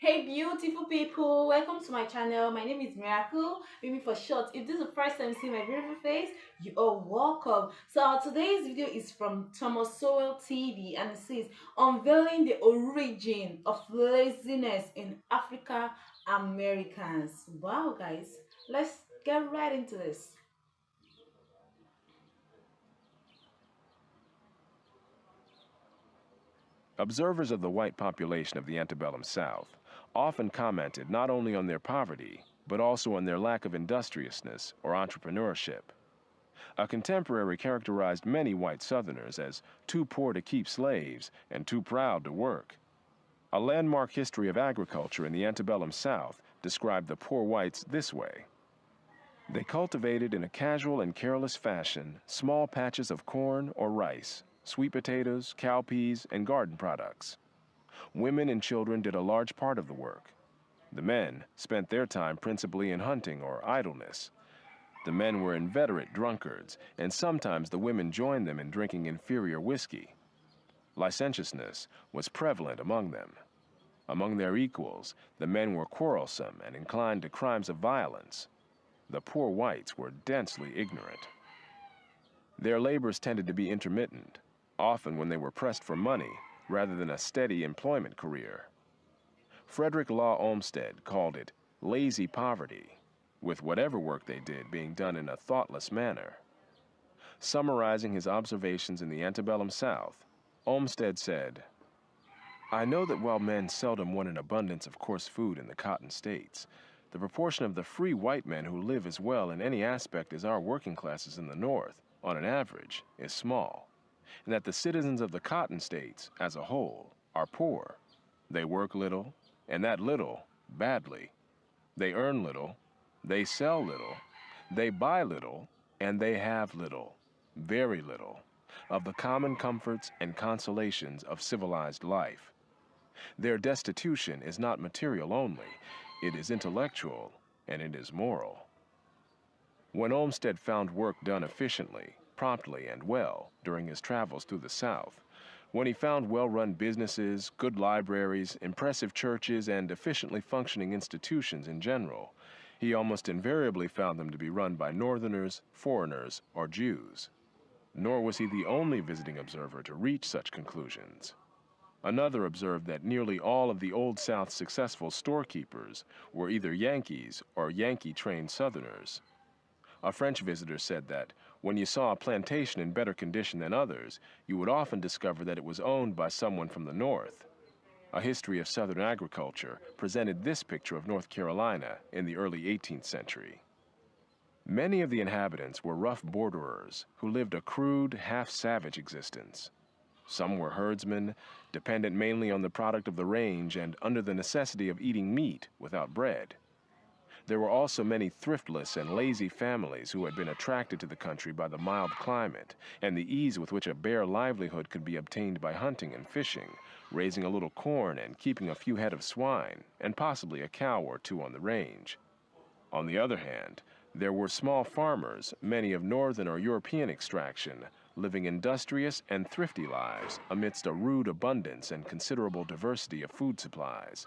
Hey beautiful people, welcome to my channel. My name is Miracle, maybe for short. If this is the first time seeing my beautiful face, you are welcome. So today's video is from Thomas Sowell TV and it says Unveiling the Origin of Laziness in Africa Americans. Wow guys, let's get right into this. Observers of the white population of the antebellum South often commented not only on their poverty, but also on their lack of industriousness or entrepreneurship. A contemporary characterized many white Southerners as too poor to keep slaves and too proud to work. A landmark history of agriculture in the antebellum South described the poor whites this way. They cultivated in a casual and careless fashion small patches of corn or rice, sweet potatoes, cowpeas, and garden products. Women and children did a large part of the work. The men spent their time principally in hunting or idleness. The men were inveterate drunkards, and sometimes the women joined them in drinking inferior whiskey. Licentiousness was prevalent among them. Among their equals, the men were quarrelsome and inclined to crimes of violence. The poor whites were densely ignorant. Their labors tended to be intermittent, often when they were pressed for money rather than a steady employment career. Frederick Law Olmsted called it lazy poverty, with whatever work they did being done in a thoughtless manner. Summarizing his observations in the antebellum South, Olmsted said, "I know that while men seldom want an abundance of coarse food in the cotton states, the proportion of the free white men who live as well in any aspect as our working classes in the North, on an average, is small, and that the citizens of the cotton states, as a whole, are poor. They work little, and that little, badly. They earn little, they sell little, they buy little, and they have little, very little, of the common comforts and consolations of civilized life. Their destitution is not material only, it is intellectual, and it is moral." When Olmsted found work done efficiently, promptly, and well during his travels through the South, when he found well-run businesses, good libraries, impressive churches, and efficiently functioning institutions in general, he almost invariably found them to be run by Northerners, foreigners, or Jews. Nor was he the only visiting observer to reach such conclusions. Another observed that nearly all of the Old South's successful storekeepers were either Yankees or Yankee-trained Southerners. A French visitor said that when you saw a plantation in better condition than others, you would often discover that it was owned by someone from the North. A history of Southern agriculture presented this picture of North Carolina in the early 18th century. Many of the inhabitants were rough borderers who lived a crude, half-savage existence. Some were herdsmen, dependent mainly on the product of the range and under the necessity of eating meat without bread. There were also many thriftless and lazy families who had been attracted to the country by the mild climate and the ease with which a bare livelihood could be obtained by hunting and fishing, raising a little corn and keeping a few head of swine, and possibly a cow or two on the range. On the other hand, there were small farmers, many of Northern or European extraction, living industrious and thrifty lives amidst a rude abundance and considerable diversity of food supplies.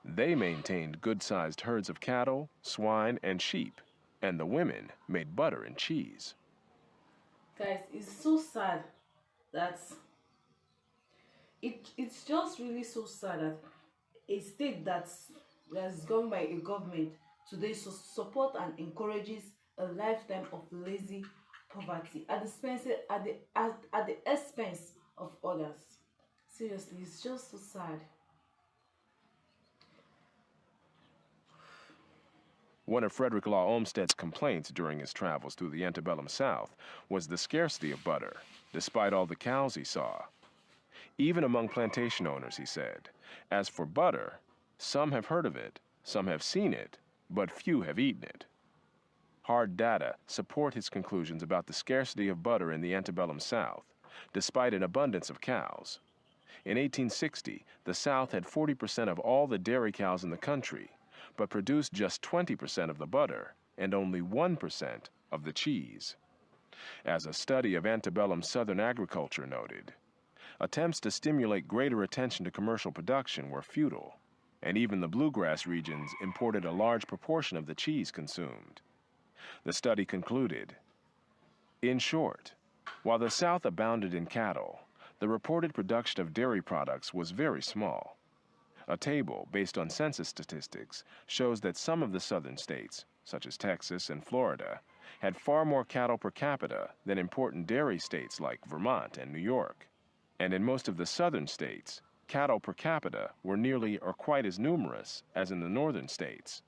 They maintained good-sized herds of cattle, swine, and sheep, and the women made butter and cheese. Guys, it's so sad that it's just really so sad that a state that's governed by a government today support and encourages a lifetime of lazy poverty at the at the expense of others. Seriously, it's just so sad. One of Frederick Law Olmsted's complaints during his travels through the antebellum South was the scarcity of butter, despite all the cows he saw. Even among plantation owners, he said, as for butter, some have heard of it, some have seen it, but few have eaten it. Hard data support his conclusions about the scarcity of butter in the antebellum South, despite an abundance of cows. In 1860, the South had 40% of all the dairy cows in the country, but produced just 20% of the butter and only 1% of the cheese. As a study of antebellum Southern agriculture noted, attempts to stimulate greater attention to commercial production were futile. and even the bluegrass regions imported a large proportion of the cheese consumed. The study concluded, in short, while the South abounded in cattle, the reported production of dairy products was very small. A table based on census statistics shows that some of the southern states, such as Texas and Florida, had far more cattle per capita than important dairy states like Vermont and New York. And in most of the southern states, cattle per capita were nearly or quite as numerous as in the northern states.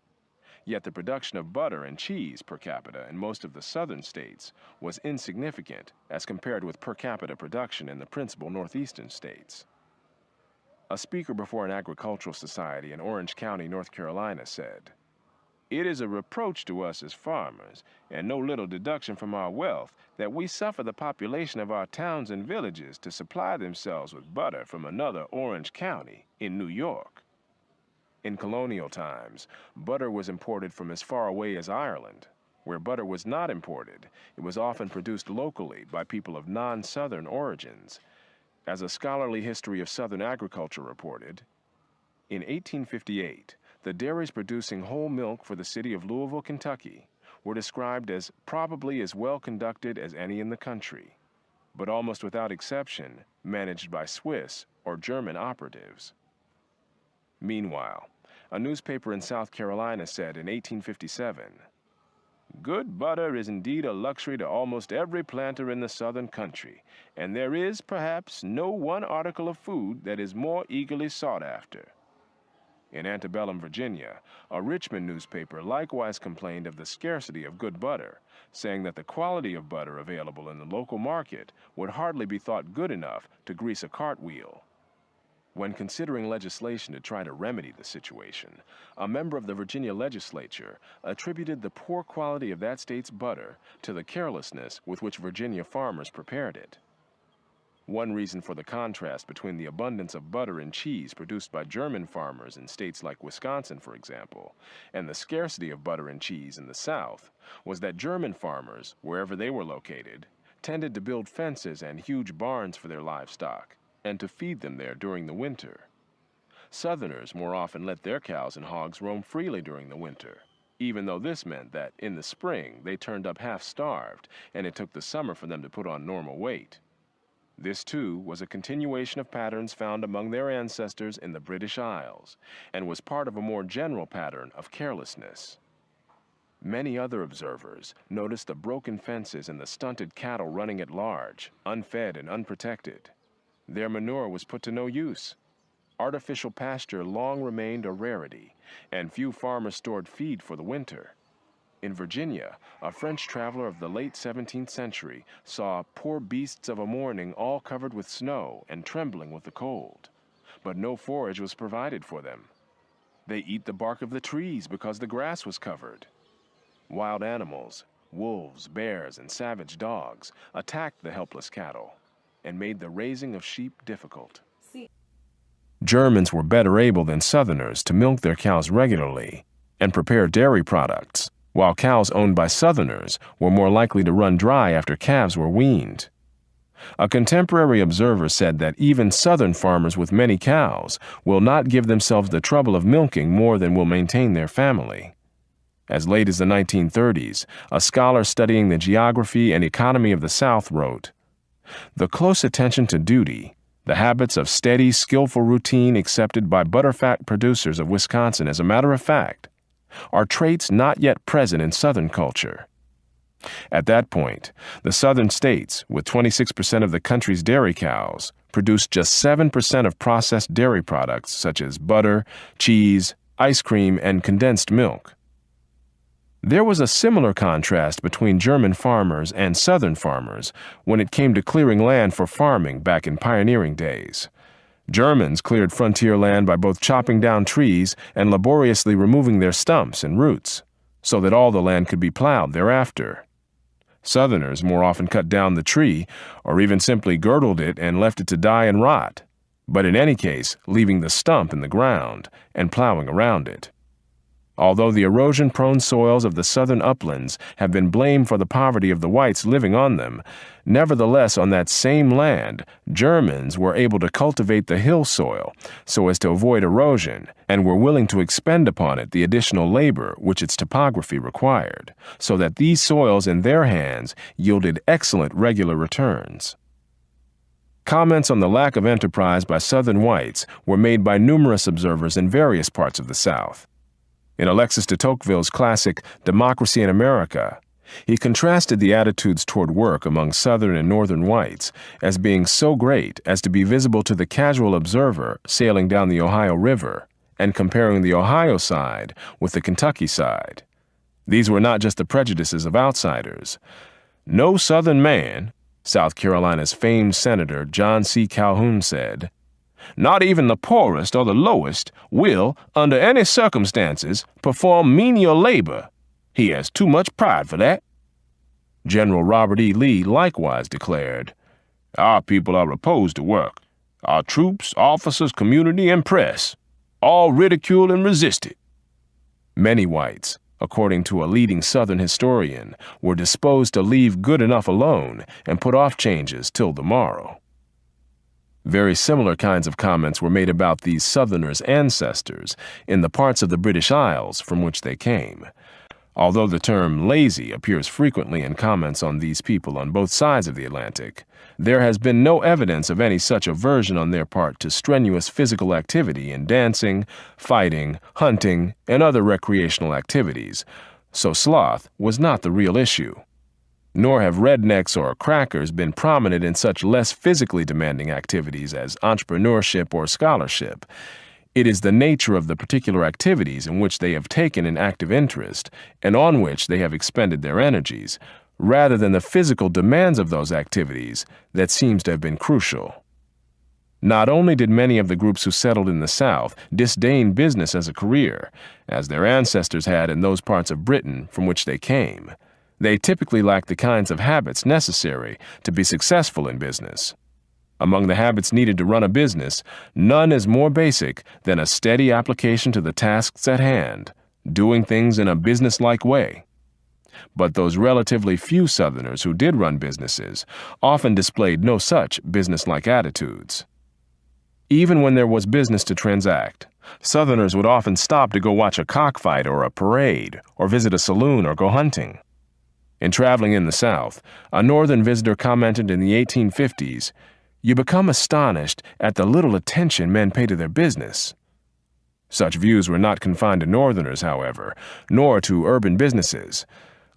Yet the production of butter and cheese per capita in most of the southern states was insignificant as compared with per capita production in the principal northeastern states. A speaker before an agricultural society in Orange County, North Carolina said, "It is a reproach to us as farmers, and no little deduction from our wealth, that we suffer the population of our towns and villages to supply themselves with butter from another Orange County in New York." In colonial times, butter was imported from as far away as Ireland. Where butter was not imported, it was often produced locally by people of non-Southern origins. As a scholarly history of Southern agriculture reported, in 1858, the dairies producing whole milk for the city of Louisville, Kentucky, were described as probably as well conducted as any in the country, but almost without exception managed by Swiss or German operatives. Meanwhile, a newspaper in South Carolina said in 1857, "Good butter is indeed a luxury to almost every planter in the southern country, and there is, perhaps, no one article of food that is more eagerly sought after." In antebellum Virginia, a Richmond newspaper likewise complained of the scarcity of good butter, saying that the quality of butter available in the local market would hardly be thought good enough to grease a cartwheel. When considering legislation to try to remedy the situation, a member of the Virginia legislature attributed the poor quality of that state's butter to the carelessness with which Virginia farmers prepared it. One reason for the contrast between the abundance of butter and cheese produced by German farmers in states like Wisconsin, for example, and the scarcity of butter and cheese in the South was that German farmers, wherever they were located, tended to build fences and huge barns for their livestock, and to feed them there during the winter. Southerners more often let their cows and hogs roam freely during the winter, even though this meant that in the spring they turned up half-starved and it took the summer for them to put on normal weight. This, too, was a continuation of patterns found among their ancestors in the British Isles, and was part of a more general pattern of carelessness. Many other observers noticed the broken fences and the stunted cattle running at large, unfed and unprotected. Their manure was put to no use. Artificial pasture long remained a rarity, and few farmers stored feed for the winter. In Virginia, a French traveler of the late 17th century saw poor beasts of a morning all covered with snow and trembling with the cold, but no forage was provided for them. They eat the bark of the trees because the grass was covered. Wild animals, wolves, bears, and savage dogs attacked the helpless cattle and made the raising of sheep difficult. Germans were better able than Southerners to milk their cows regularly and prepare dairy products, while cows owned by Southerners were more likely to run dry after calves were weaned. A contemporary observer said that even Southern farmers with many cows will not give themselves the trouble of milking more than will maintain their family. As late as the 1930s, a scholar studying the geography and economy of the South wrote, "The close attention to duty, the habits of steady, skillful routine accepted by butterfat producers of Wisconsin as a matter of fact, are traits not yet present in Southern culture." At that point, the Southern states, with 26% of the country's dairy cows, produced just 7% of processed dairy products such as butter, cheese, ice cream, and condensed milk. There was a similar contrast between German farmers and Southern farmers when it came to clearing land for farming back in pioneering days. Germans cleared frontier land by both chopping down trees and laboriously removing their stumps and roots, so that all the land could be plowed thereafter. Southerners more often cut down the tree, or even simply girdled it and left it to die and rot, but in any case leaving the stump in the ground and plowing around it. Although the erosion-prone soils of the southern uplands have been blamed for the poverty of the whites living on them, nevertheless on that same land, Germans were able to cultivate the hill soil so as to avoid erosion and were willing to expend upon it the additional labor which its topography required, so that these soils in their hands yielded excellent regular returns. Comments on the lack of enterprise by Southern whites were made by numerous observers in various parts of the South. In Alexis de Tocqueville's classic Democracy in America, he contrasted the attitudes toward work among Southern and Northern whites as being so great as to be visible to the casual observer sailing down the Ohio River and comparing the Ohio side with the Kentucky side. These were not just the prejudices of outsiders. No Southern man, South Carolina's famed Senator John C. Calhoun said, "Not even the poorest or the lowest will, under any circumstances, perform menial labor. He has too much pride for that." General Robert E. Lee likewise declared, "Our people are opposed to work. Our troops, officers, community, and press, all ridicule and resist it." Many whites, according to a leading Southern historian, were disposed to leave good enough alone and put off changes till the morrow. Very similar kinds of comments were made about these Southerners' ancestors in the parts of the British Isles from which they came. Although the term lazy appears frequently in comments on these people on both sides of the Atlantic, there has been no evidence of any such aversion on their part to strenuous physical activity in dancing, fighting, hunting, and other recreational activities, so sloth was not the real issue. Nor have rednecks or crackers been prominent in such less physically demanding activities as entrepreneurship or scholarship. It is the nature of the particular activities in which they have taken an active interest and on which they have expended their energies, rather than the physical demands of those activities, that seems to have been crucial. Not only did many of the groups who settled in the South disdain business as a career, as their ancestors had in those parts of Britain from which they came, they typically lacked the kinds of habits necessary to be successful in business. Among the habits needed to run a business, none is more basic than a steady application to the tasks at hand, doing things in a business-like way. But those relatively few Southerners who did run businesses often displayed no such business-like attitudes. Even when there was business to transact, Southerners would often stop to go watch a cockfight or a parade, or visit a saloon or go hunting. In traveling in the South, a Northern visitor commented in the 1850s, "You become astonished at the little attention men pay to their business." Such views were not confined to Northerners, however, nor to urban businesses.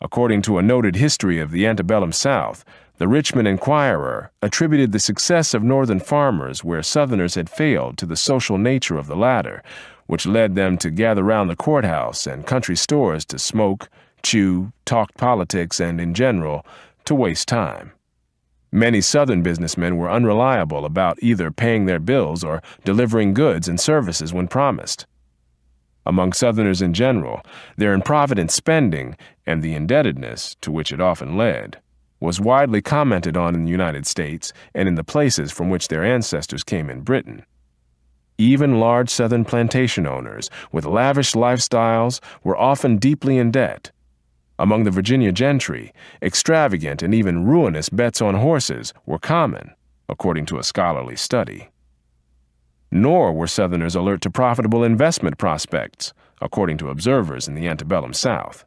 According to a noted history of the antebellum South, the Richmond Enquirer attributed the success of Northern farmers where Southerners had failed to the social nature of the latter, which led them to gather round the courthouse and country stores to smoke, chew, talk politics, and, in general, to waste time. Many Southern businessmen were unreliable about either paying their bills or delivering goods and services when promised. Among Southerners in general, their improvident spending and the indebtedness to which it often led was widely commented on in the United States and in the places from which their ancestors came in Britain. Even large Southern plantation owners with lavish lifestyles were often deeply in debt. Among the Virginia gentry, extravagant and even ruinous bets on horses were common, according to a scholarly study. Nor were Southerners alert to profitable investment prospects, according to observers in the antebellum South.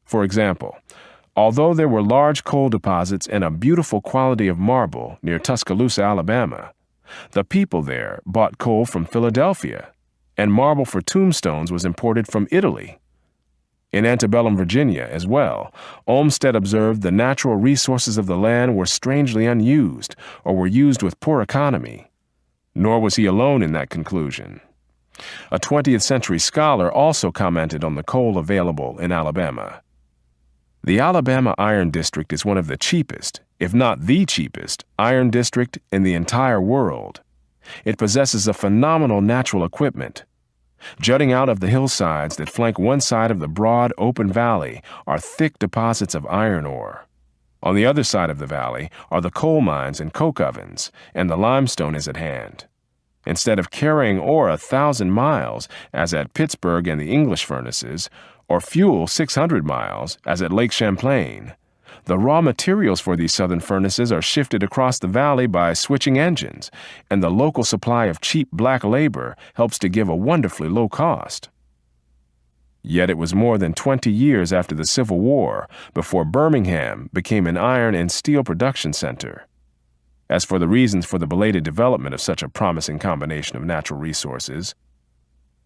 For example, although there were large coal deposits and a beautiful quality of marble near Tuscaloosa, Alabama, the people there bought coal from Philadelphia, and marble for tombstones was imported from Italy. In antebellum Virginia as well, Olmsted observed the natural resources of the land were strangely unused or were used with poor economy. Nor was he alone in that conclusion. A 20th century scholar also commented on the coal available in Alabama. The Alabama Iron District is one of the cheapest, if not the cheapest, iron district in the entire world. It possesses a phenomenal natural equipment. Jutting out of the hillsides that flank one side of the broad, open valley are thick deposits of iron ore. On the other side of the valley are the coal mines and coke ovens, and the limestone is at hand. Instead of carrying ore 1,000 miles, as at Pittsburgh and the English furnaces, or fuel 600 miles, as at Lake Champlain, the raw materials for these southern furnaces are shifted across the valley by switching engines, and the local supply of cheap black labor helps to give a wonderfully low cost. Yet it was more than 20 years after the Civil War before Birmingham became an iron and steel production center. As for the reasons for the belated development of such a promising combination of natural resources,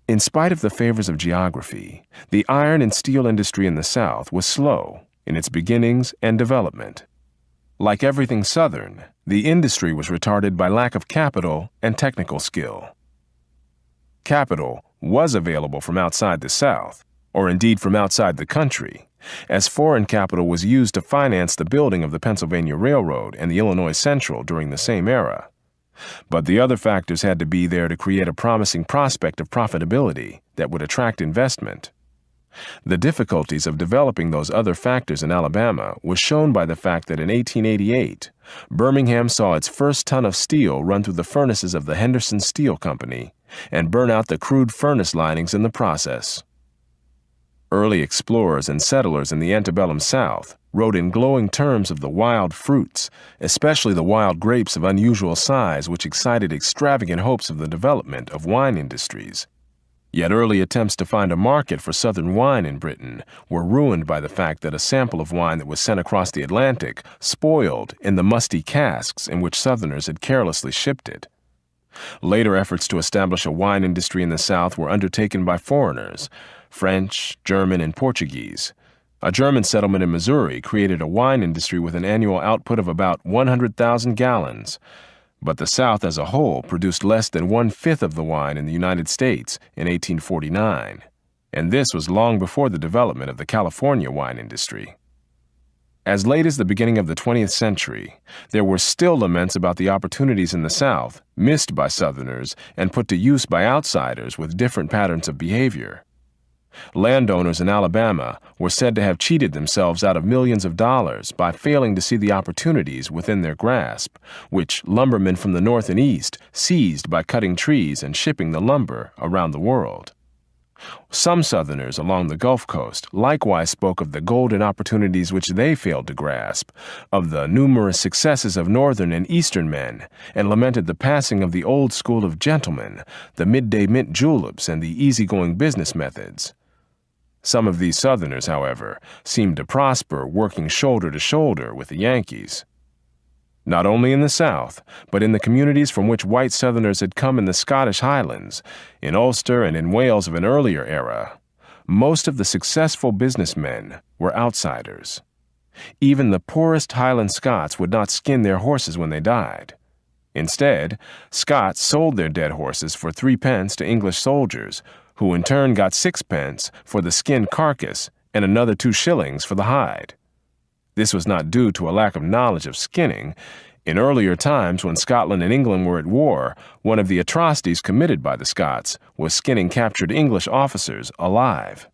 in spite of the favors of geography, the iron and steel industry in the South was slow in its beginnings and development. Like everything Southern, the industry was retarded by lack of capital and technical skill. Capital was available from outside the South, or indeed from outside the country, as foreign capital was used to finance the building of the Pennsylvania Railroad and the Illinois Central during the same era. But the other factors had to be there to create a promising prospect of profitability that would attract investment. The difficulties of developing those other factors in Alabama was shown by the fact that in 1888, Birmingham saw its first ton of steel run through the furnaces of the Henderson Steel Company and burn out the crude furnace linings in the process. Early explorers and settlers in the antebellum South wrote in glowing terms of the wild fruits, especially the wild grapes of unusual size which excited extravagant hopes of the development of wine industries. Yet early attempts to find a market for Southern wine in Britain were ruined by the fact that a sample of wine that was sent across the Atlantic spoiled in the musty casks in which Southerners had carelessly shipped it. Later efforts to establish a wine industry in the South were undertaken by foreigners, French, German, and Portuguese. A German settlement in Missouri created a wine industry with an annual output of about 100,000 gallons, but the South as a whole produced less than 1/5 of the wine in the United States in 1849, and this was long before the development of the California wine industry. As late as the beginning of the 20th century, there were still laments about the opportunities in the South missed by Southerners and put to use by outsiders with different patterns of behavior. Landowners in Alabama were said to have cheated themselves out of millions of dollars by failing to see the opportunities within their grasp, which lumbermen from the North and East seized by cutting trees and shipping the lumber around the world. Some Southerners along the Gulf Coast likewise spoke of the golden opportunities which they failed to grasp, of the numerous successes of Northern and Eastern men, and lamented the passing of the old school of gentlemen, the midday mint juleps, and the easygoing business methods. Some of these Southerners, however, seemed to prosper working shoulder to shoulder with the Yankees. Not only in the South, but in the communities from which white Southerners had come in the Scottish Highlands, in Ulster and in Wales of an earlier era, most of the successful businessmen were outsiders. Even the poorest Highland Scots would not skin their horses when they died. Instead, Scots sold their dead horses for 3 pence to English soldiers, who in turn got 6 pence for the skinned carcass and another 2 shillings for the hide. This was not due to a lack of knowledge of skinning. In earlier times, when Scotland and England were at war, one of the atrocities committed by the Scots was skinning captured English officers alive.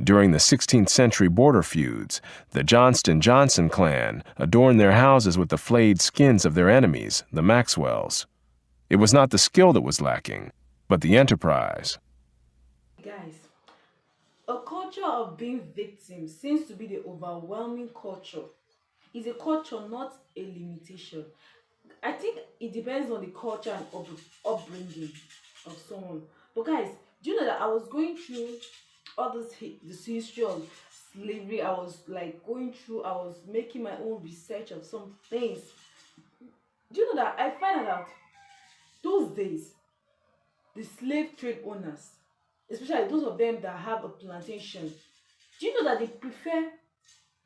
During the 16th century border feuds, the Johnston-Johnson clan adorned their houses with the flayed skins of their enemies, the Maxwells. It was not the skill that was lacking, but the enterprise. Guys, a culture of being victim seems to be the overwhelming culture. It's a culture, not a limitation. I think it depends on the culture and upbringing of someone. But guys, do you know that I was going through all this history of slavery? I was like going through, I was making my own research of some things. Do you know that I found out those days the slave trade owners, especially those of them that have a plantation, do you know that they prefer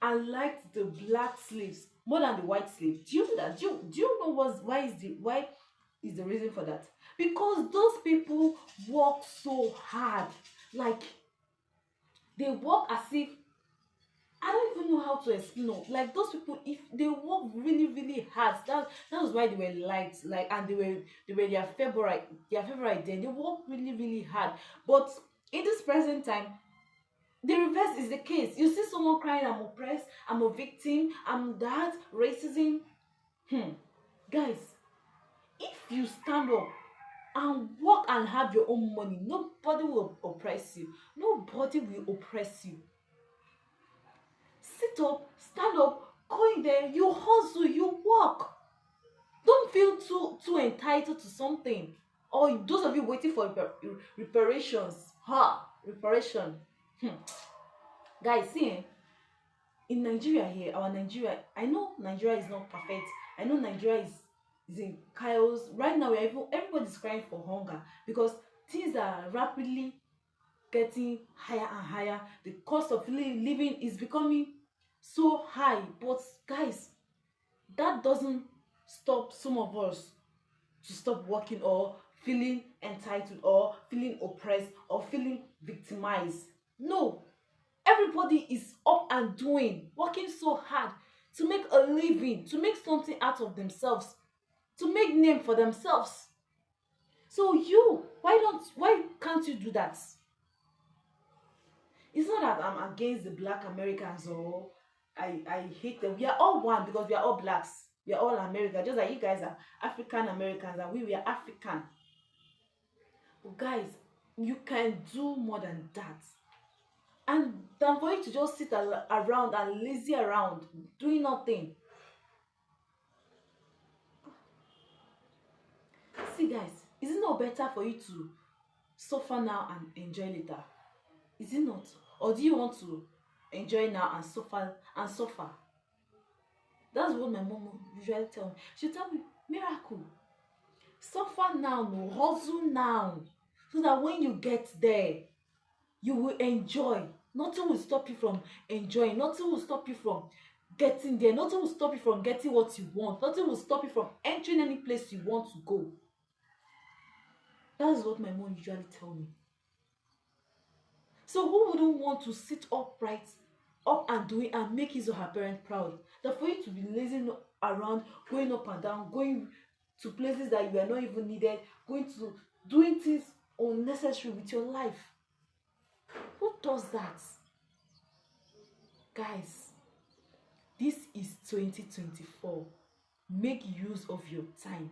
and liked the black slaves more than the white slaves? Do you know that? Do you know why is the reason for that? Because those people work so hard. Like they work as if, I don't even know how to explain. No, like those people, if they work really, really hard, that was why they were liked. Like, and they were their favorite. Then they work really, really hard. But in this present time, the reverse is the case. You see someone crying, I'm oppressed, I'm a victim, I'm that, racism. Guys, if you stand up and work and have your own money. Nobody will oppress you. Nobody will oppress you. Sit up, stand up, go in there, you hustle, you work. Don't feel too entitled to something. Or those of you waiting for reparations. Reparation. Guys, see, in Nigeria here, our Nigeria, I know Nigeria is not perfect. I know Nigeria is in chaos right now. Everybody's crying for hunger because things are rapidly getting higher and higher. The cost of living is becoming so high. But guys, that doesn't stop some of us to stop working or feeling entitled or feeling oppressed or feeling victimized. No, everybody is up and doing, working so hard to make a living, to make something out of themselves, to make name for themselves. So why can't you do that? It's not that I'm against the black Americans or I hate them. We are all one because we are all blacks. We are all American. Just like you guys are African Americans and we are African. But guys, you can do more than that. And than for you to just sit around and lazy around doing nothing. See guys, is it not better for you to suffer now and enjoy later? Is it not? Or do you want to enjoy now and suffer? That's what my mom usually tell me. She tell me, Miracle, suffer now, no, hustle now, so that when you get there, you will enjoy. Nothing will stop you from enjoying. Nothing will stop you from getting there. Nothing will stop you from getting what you want. Nothing will stop you from entering any place you want to go. That's what my mom usually tell me. So who wouldn't want to sit upright, up and doing and make his or her parent proud? That for you to be lazing around, going up and down, going to places that you are not even needed, going to doing things unnecessary with your life. Who does that? Guys, this is 2024. Make use of your time.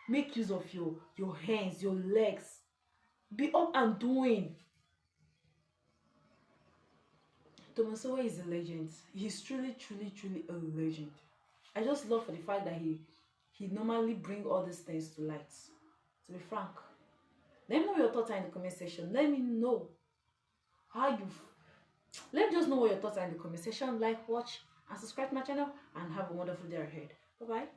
Make use of your hands, your legs. Be up and doing. Thomas Sowell is a legend. He's truly, truly, truly a legend. I just love for the fact that he normally bring all these things to light. To be frank, let me know your thoughts are in the comment section. Let me know how you. Let me just know what your thoughts are in the comment section. Like, watch, and subscribe to my channel. And have a wonderful day ahead. Bye bye.